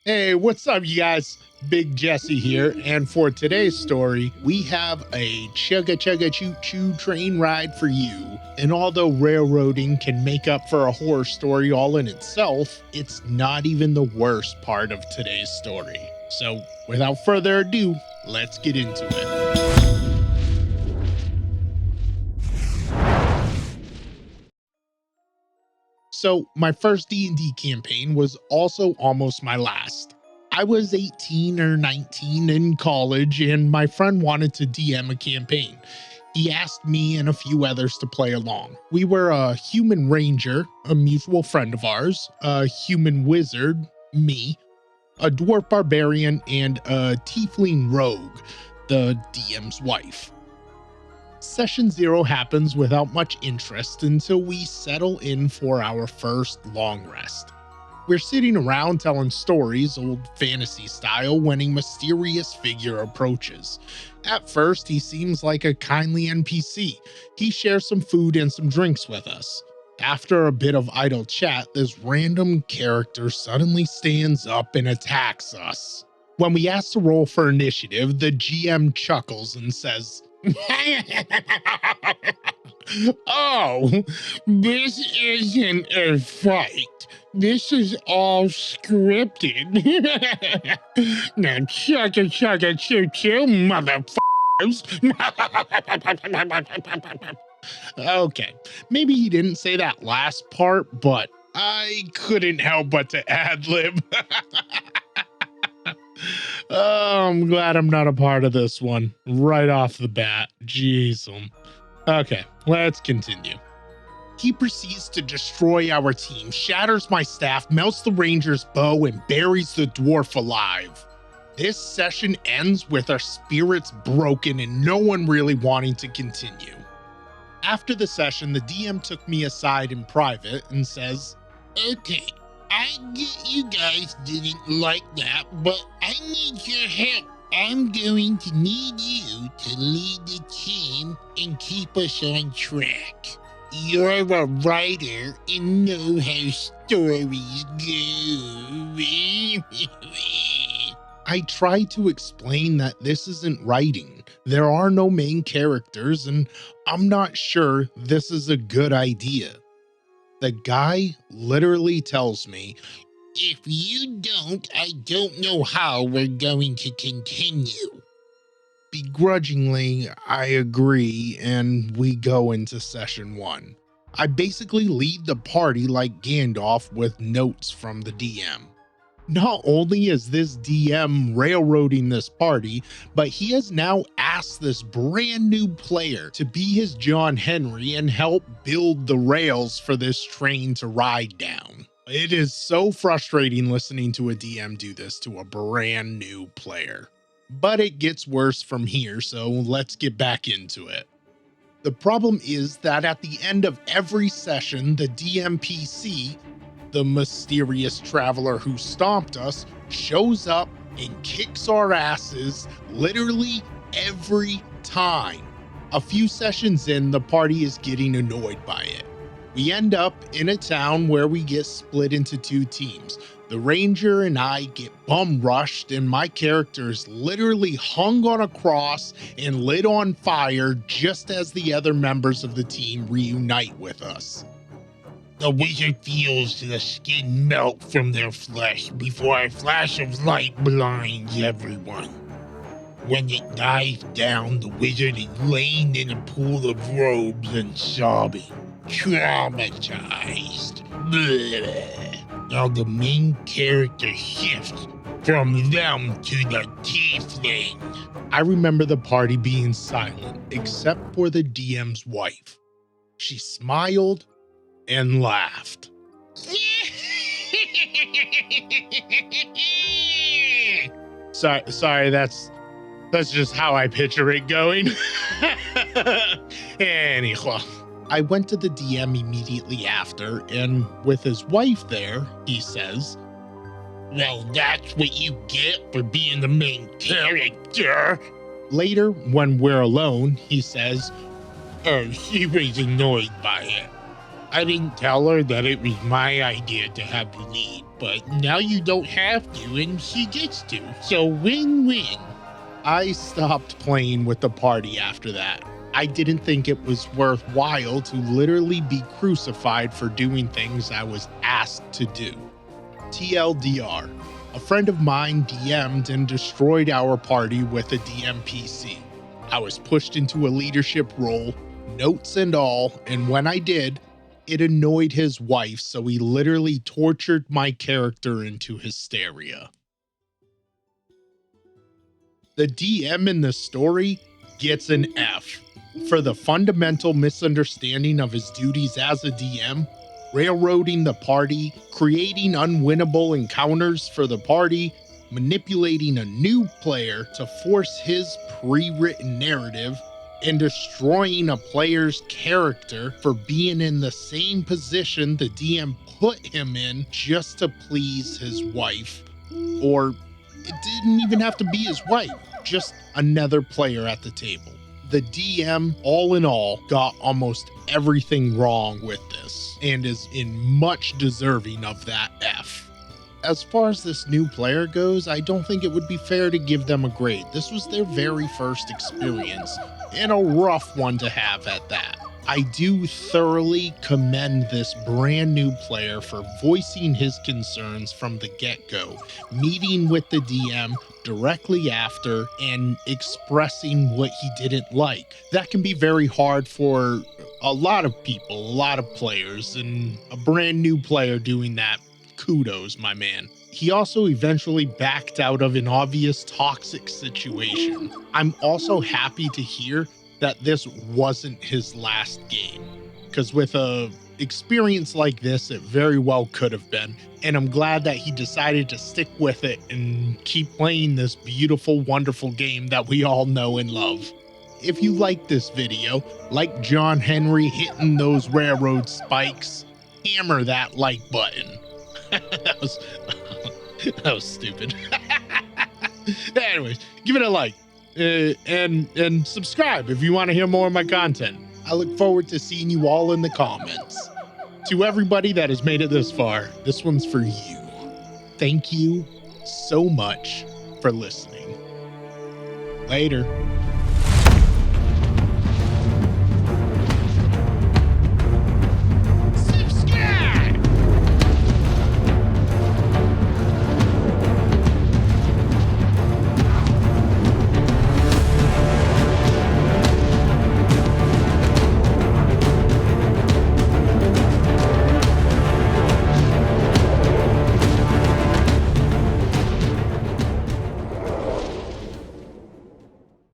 Hey, what's up, you guys? Big Jesse here, and for today's story, we have a chugga chugga choo choo train ride for you. And although railroading can make up for a horror story all in itself, it's not even the worst part of today's story. So, without further ado, let's get into it. So, my first D&D campaign was also almost my last. I was 18 or 19 in college, and my friend wanted to DM a campaign. He asked me and a few others to play along. We were a human ranger, a mutual friend of ours, a human wizard, me, a dwarf barbarian, and a tiefling rogue, the DM's wife. Session 0 happens without much interest until we settle in for our first long rest. We're sitting around telling stories, old fantasy style, when a mysterious figure approaches. At first, he seems like a kindly NPC. He shares some food and some drinks with us. After a bit of idle chat, this random character suddenly stands up and attacks us. When we ask to roll for initiative, the GM chuckles and says, "Oh, this isn't a fight. This is all scripted." Now chugga chugga choo choo, motherfuckers. Okay, maybe he didn't say that last part, but I couldn't help but to ad lib. Oh, I'm glad I'm not a part of this one right off the bat. Jeez. Okay, let's continue. He proceeds to destroy our team, shatters my staff, melts the ranger's bow, and buries the dwarf alive. This session ends with our spirits broken and no one really wanting to continue. After the session, the DM took me aside in private and says, "Okay, I get you guys didn't like that, but I need your help. I'm going to need you to lead the team and keep us on track. You're a writer and know how stories go." I try to explain that this isn't writing. There are no main characters, and I'm not sure this is a good idea. The guy literally tells me, "If you don't, I don't know how we're going to continue." Begrudgingly, I agree, and we go into session 1. I basically lead the party like Gandalf with notes from the DM. Not only is this DM railroading this party, but he has now asked this brand new player to be his John Henry and help build the rails for this train to ride down. It is so frustrating listening to a DM do this to a brand new player. But it gets worse from here, so let's get back into it. The problem is that at the end of every session, the DMPC, the mysterious traveler who stomped us, shows up and kicks our asses literally every time. A few sessions in, the party is getting annoyed by it. We end up in a town where we get split into 2 teams. The ranger and I get bum rushed, and my character is literally hung on a cross and lit on fire just as the other members of the team reunite with us. The wizard feels the skin melt from their flesh before a flash of light blinds everyone. When it dies down, the wizard is laying in a pool of robes and sobbing, traumatized. Now the main character shifts from them to the tiefling. I remember the party being silent, except for the DM's wife. She smiled and laughed. Sorry, that's just how I picture it going. Anyhow, I went to the DM immediately after, and with his wife there, he says, "Well, that's what you get for being the main character." Later, when we're alone, he says, "Oh, she was annoyed by it. I didn't tell her that it was my idea to have the lead, but now you don't have to and he gets to. So win-win. I stopped playing with the party after that. I didn't think it was worthwhile to literally be crucified for doing things I was asked to do. TLDR, a friend of mine DM'd and destroyed our party with a DMPC. I was pushed into a leadership role, notes and all, and when I did, it annoyed his wife, so he literally tortured my character into hysteria. The DM in the story gets an F for the fundamental misunderstanding of his duties as a DM, railroading the party, creating unwinnable encounters for the party, manipulating a new player to force his pre-written narrative, and destroying a player's character for being in the same position the DM put him in just to please his wife. Or it didn't even have to be his wife, just another player at the table. The DM, all in all, got almost everything wrong with this and is in much deserving of that F. As far as this new player goes, I don't think it would be fair to give them a grade. This was their very first experience, and a rough one to have at that. I do thoroughly commend this brand new player for voicing his concerns from the get-go, meeting with the DM directly after, and expressing what he didn't like. That can be very hard for a lot of people, a lot of players, and a brand new player doing that, kudos, my man. He also eventually backed out of an obvious toxic situation. I'm also happy to hear that this wasn't his last game, because with a experience like this, it very well could have been. And I'm glad that he decided to stick with it and keep playing this beautiful, wonderful game that we all know and love. If you like this video, like John Henry hitting those railroad spikes, hammer that like button. that was stupid. Anyways, give it a like and subscribe if you want to hear more of my content. I look forward to seeing you all in the comments. To everybody that has made it this far, this one's for you. Thank you so much for listening. Later.